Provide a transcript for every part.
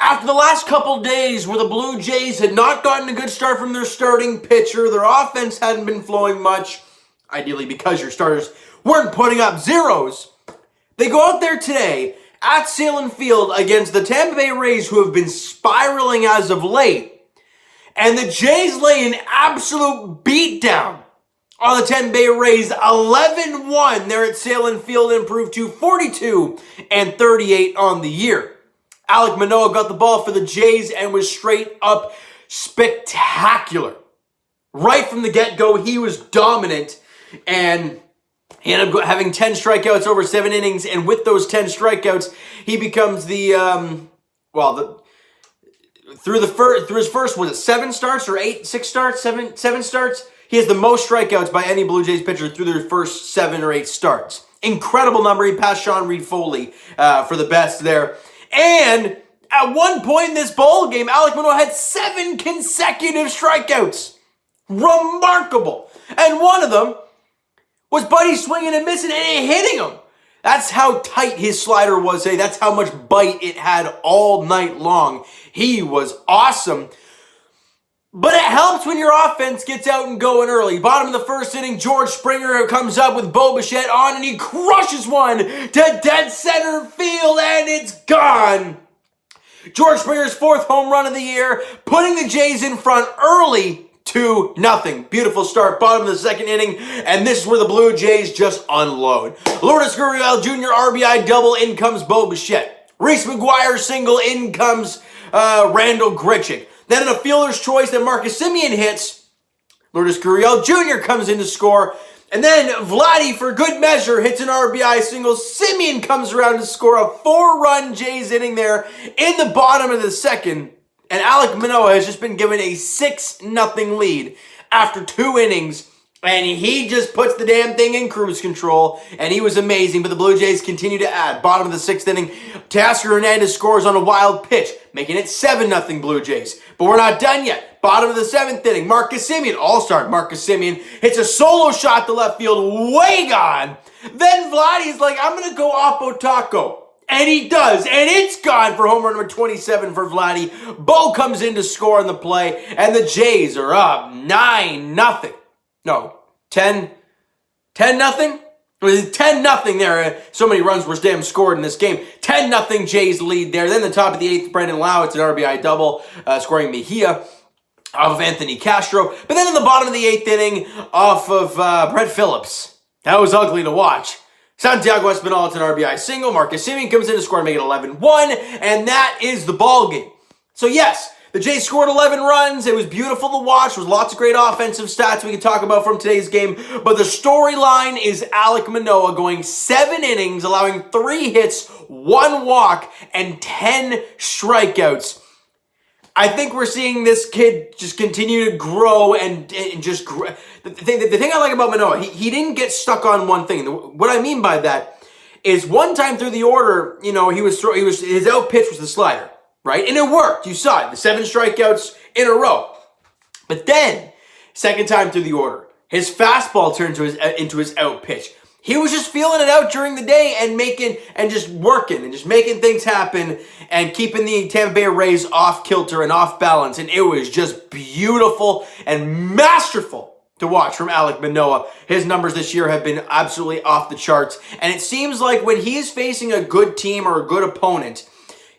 After the last couple days where the Blue Jays had not gotten a good start from their starting pitcher, their offense hadn't been flowing much, ideally because your starters weren't putting up zeros, they go out there today at Salem Field against the Tampa Bay Rays, who have been spiraling as of late, and the Jays lay an absolute beatdown on the Tampa Bay Rays. 11-1 there at Salem Field, improved to 42-38 on the year. Alek Manoah got the ball for the Jays and was straight up spectacular. Right from the get-go, he was dominant, and he ended up having 10 strikeouts over 7 innings, and with those 10 strikeouts, he becomes through his first, was it 7 starts or 6 starts, 7 starts? He has the most strikeouts by any Blue Jays pitcher through their first 7 or 8 starts. Incredible number. He passed Sean Reed-Foley for the best there. And at one point in this ball game, Alek Manoah had 7 consecutive strikeouts. Remarkable. And one of them was Buddy swinging and missing and hitting him. That's how tight his slider was today. That's how much bite it had all night long. He was awesome. But it helps when your offense gets out and going early. Bottom of the first inning, George Springer comes up with Bo Bichette on, and he crushes one to dead center field, and it's gone. George Springer's 4th home run of the year, putting the Jays in front early 2-0. Beautiful start, bottom of the second inning, and this is where the Blue Jays just unload. Lourdes Gurriel Jr. RBI double, in comes Bo Bichette. Reese McGuire single, in comes Randall Grichuk. Then in a fielder's choice that Marcus Semien hits, Lourdes Gurriel Jr. comes in to score. And then Vladdy, for good measure, hits an RBI single. Semien comes around to score a 4-run Jays inning there in the bottom of the second. And Alek Manoah has just been given a 6-0 lead after 2 innings. And he just puts the damn thing in cruise control. And he was amazing. But the Blue Jays continue to add. Bottom of the 6th inning, Teoscar Hernandez scores on a wild pitch, making it 7-0 Blue Jays. But we're not done yet. Bottom of the 7th inning, Marcus Semien, all-star Marcus Semien, hits a solo shot to left field, way gone. Then Vladdy's like, I'm going to go Oppo Taco. And he does, and it's gone for home run number 27 for Vladdy. Bo comes in to score on the play, and the Jays are up 9-0. No, 10-0? It was 10-0 there. So many runs were damn scored in this game. 10-0 Jays lead there. Then the top of the 8th, Brendan Lau, it's an RBI double, scoring Mejia off of Anthony Castro. But then in the bottom of the 8th inning, off of Brett Phillips. That was ugly to watch. Santiago Espinal, it's an RBI single. Marcus Semien comes in to score and make it 11-1. And that is the ball game. So yes, the Jays scored 11 runs. It was beautiful to watch. There was lots of great offensive stats we could talk about from today's game. But the storyline is Alek Manoah going 7 innings, allowing 3 hits, 1 walk, and 10 strikeouts. I think we're seeing this kid just continue to grow and just grow. The thing I like about Manoah, he didn't get stuck on one thing. What I mean by that is one time through the order, his out pitch was the slider. Right? And it worked. You saw it. The 7 strikeouts in a row. But then, second time through the order, his fastball turned into his out pitch. He was just feeling it out during the day and just working and just making things happen and keeping the Tampa Bay Rays off kilter and off balance. And it was just beautiful and masterful to watch from Alek Manoah. His numbers this year have been absolutely off the charts. And it seems like when he is facing a good team or a good opponent,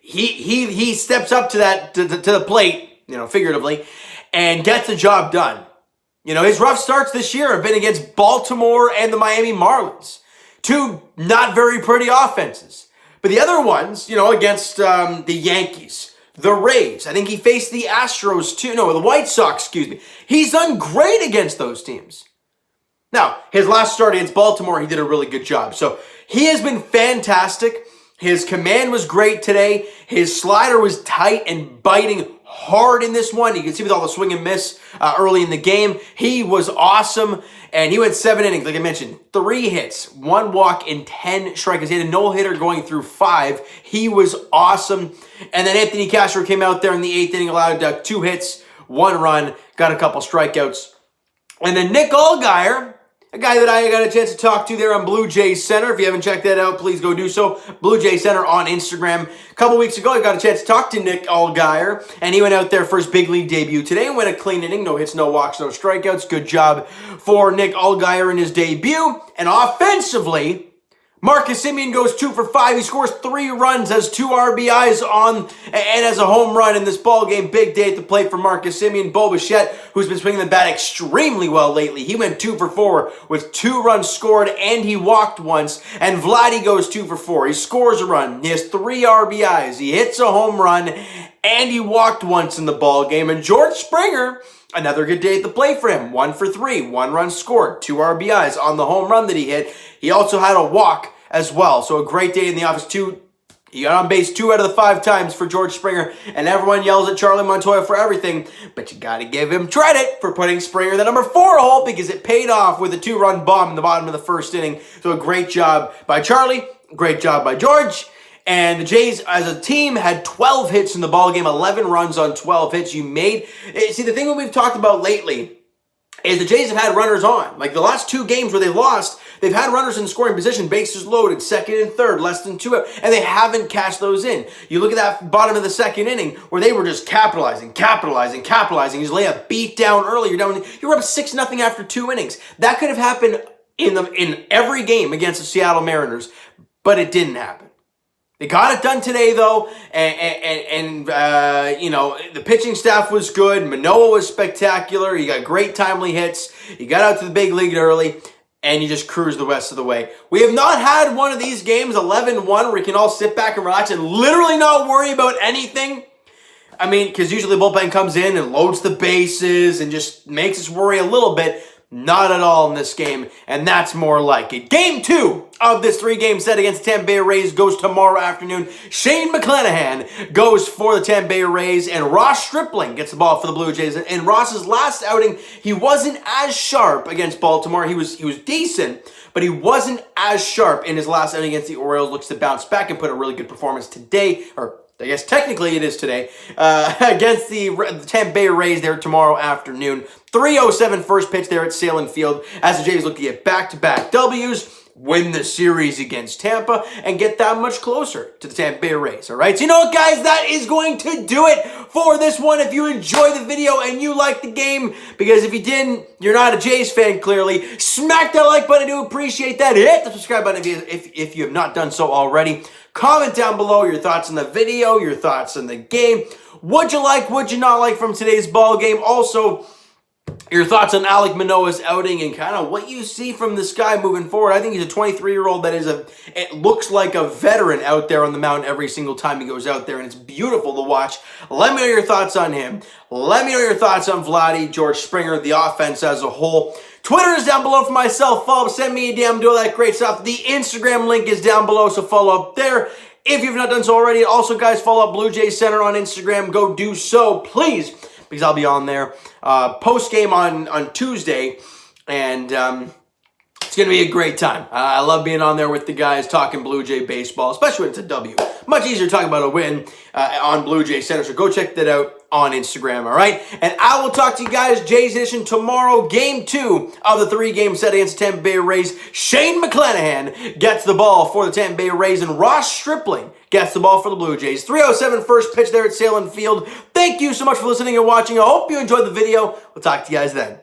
he steps up to the plate, figuratively, and gets the job done. His rough starts this year have been against Baltimore and the Miami Marlins. 2 not very pretty offenses. But the other ones, against the Yankees, the Rays. I think he faced the Astros too. No, the White Sox, excuse me. He's done great against those teams. Now, his last start against Baltimore, he did a really good job. So he has been fantastic. His command was great today. His slider was tight and biting hard in this one. You can see with all the swing and miss early in the game. He was awesome, and he went 7 innings, like I mentioned. 3 hits, 1 walk, and 10 strikeouts. He had a no-hitter going through 5. He was awesome. And then Anthony Castro came out there in the 8th inning, allowed 2 hits, 1 run, got a couple strikeouts. And then Nick Allgaier, a guy that I got a chance to talk to there on Blue Jays Center. If you haven't checked that out, please go do so. Blue Jays Center on Instagram. A couple weeks ago, I got a chance to talk to Nick Allgaier, and he went out there for his big league debut today and went a clean inning. No hits, no walks, no strikeouts. Good job for Nick Allgaier in his debut. And offensively, Marcus Semien goes 2 for 5. He scores 3 runs, has 2 RBIs and has a home run in this ball game. Big day at the plate for Marcus Semien. Bo Bichette, who's been swinging the bat extremely well lately, he went 2 for 4 with 2 runs scored, and he walked once. And Vladdy goes 2 for 4. He scores a run. He has 3 RBIs. He hits a home run, and he walked once in the ball game. And George Springer, another good day at the plate for him. 1 for 3, 1 run scored, 2 RBIs on the home run that he hit. He also had a walk as well. So a great day in the office too. He got on base 2 out of the 5 times for George Springer, and everyone yells at Charlie Montoya for everything, but you got to give him credit for putting Springer in the number 4 hole because it paid off with a 2-run bomb in the bottom of the first inning. So a great job by Charlie, great job by George. And the Jays, as a team, had 12 hits in the ballgame, 11 runs on 12 hits. See, the thing that we've talked about lately is the Jays have had runners on. Like the last 2 games where they lost, they've had runners in scoring position, bases loaded, second and third, less than 2 out, and they haven't cashed those in. You look at that bottom of the second inning where they were just capitalizing. You just lay a beat down early. You're up 6-0 after 2 innings. That could have happened in every game against the Seattle Mariners, but it didn't happen. They got it done today, though, and the pitching staff was good. Manoah was spectacular. He got great timely hits. He got out to the big league early, and you just cruised the rest of the way. We have not had one of these games, 11-1, where we can all sit back and relax and literally not worry about anything. I mean, because usually the bullpen comes in and loads the bases and just makes us worry a little bit. Not at all in this game, and that's more like it. Game 2 of this 3-game set against the Tampa Bay Rays goes tomorrow afternoon. Shane McClanahan goes for the Tampa Bay Rays, and Ross Stripling gets the ball for the Blue Jays. In Ross's last outing, he wasn't as sharp against Baltimore. He was decent, but he wasn't as sharp in his last outing against the Orioles. Looks to bounce back and put a really good performance today, or I guess technically it is today, against the Tampa Bay Rays there tomorrow afternoon. 3:07 first pitch there at Salem Field as the Jays look to get back-to-back W's, win the series against Tampa, and get that much closer to the Tampa Bay Rays, all right? So you know what, guys? That is going to do it for this one. If you enjoyed the video and you liked the game, because if you didn't, you're not a Jays fan, clearly, smack that like button. I do appreciate that. Hit the subscribe button if you have not done so already. Comment down below your thoughts on the video, your thoughts on the game. What'd you like, what'd you not like from today's ball game? Also, your thoughts on Alek Manoah's outing and kind of what you see from this guy moving forward. I think he's a 23-year-old that it looks like a veteran out there on the mound every single time he goes out there, and it's beautiful to watch. Let me know your thoughts on him. Let me know your thoughts on Vladdy, George Springer, the offense as a whole. Twitter is down below for myself. Follow, send me a DM, do all that great stuff. The Instagram link is down below, so follow up there if you've not done so already. Also, guys, follow up Blue Jays Center on Instagram. Go do so, please, because I'll be on there post-game on Tuesday, and it's going to be a great time. I love being on there with the guys talking Blue Jay baseball, especially when it's a W. Much easier talking about a win on Blue Jay Center, so go check that out on Instagram, all right? And I will talk to you guys, Jays Edition, tomorrow, Game 2 of the 3-game set against Tampa Bay Rays. Shane McClanahan gets the ball for the Tampa Bay Rays, and Ross Stripling gets the ball for the Blue Jays. 3:07 first pitch there at Salem Field. Thank you so much for listening and watching. I hope you enjoyed the video. We'll talk to you guys then.